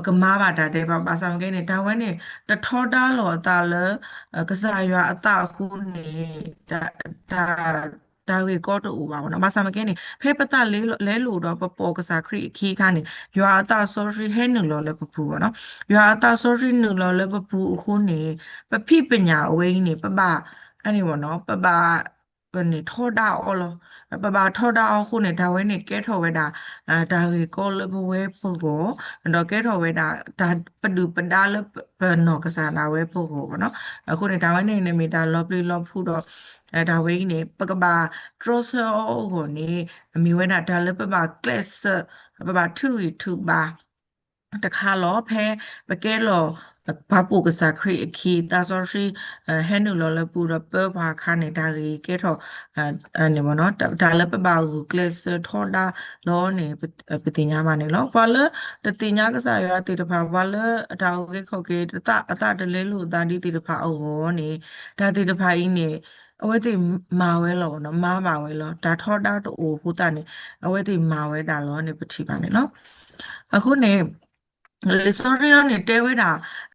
ကမားပါတာတဲ့ပါဆောင်ကဲနေတာဝဲနေတထောတာလောတာလကစားရွာအတာခုနေဒါဒါဒါဝေကောတူပါဘောနော်ပါဆောင်ကဲနေဖဲပတလဲလို့တော့ပပေါ်ကစားခရီခီခါနေရွာအတာ sorry ဟဲနူလောလဲပပူဘောနော်ရွာအတာ sorry နူလောလဲပပူခုနေပဖိပညာအဝိနေပပအဲ့ဒီဘောနော်ပပနေထောတာအော်လောပထောတာအခုနေဒါဝဲနေကဲထော်ဝဲတာဒါဝေကောလဘဝဲပုကော တော့ကဲထော်ဝဲဒါပဒူပဒါလပနောကစားလာဝဲဖို့ကိုပေါ့နော်အခုနေတာဝဲနေမီတာလော်ပလီလော်ဖူတော့ဒါဝဲနေပကဘာထရဆောကိုနေအမီဝဲတာဒါလပပကလစ်ပပ2ပါတခါလောဖဲပကဲလောဘာပုကစားခရီအခီတာဆောရှိဟဲနူလောလပူရပဘာခါနေတာကြီးကဲထော်အနေမနော်ဒါလပပကိုကလစ်ထော်ဒါလောနေပတိညာမနေလောဘာလတတိညာကစားရတေတဖာဘာလအတာဝဲခောက်ကေအတတလဲလို့တာဒီတေတဖာအော်နေဒါတေတဖာကြီးနေအဝဲတိမာဝဲလောနော်မာဝဲလောဒါထော်ဒါတူဟူတာနေအဝဲတိမာဝဲတာလောနေပတိပါနေနော်အခုနေလေစောရီယောနေတဲဝဲတာ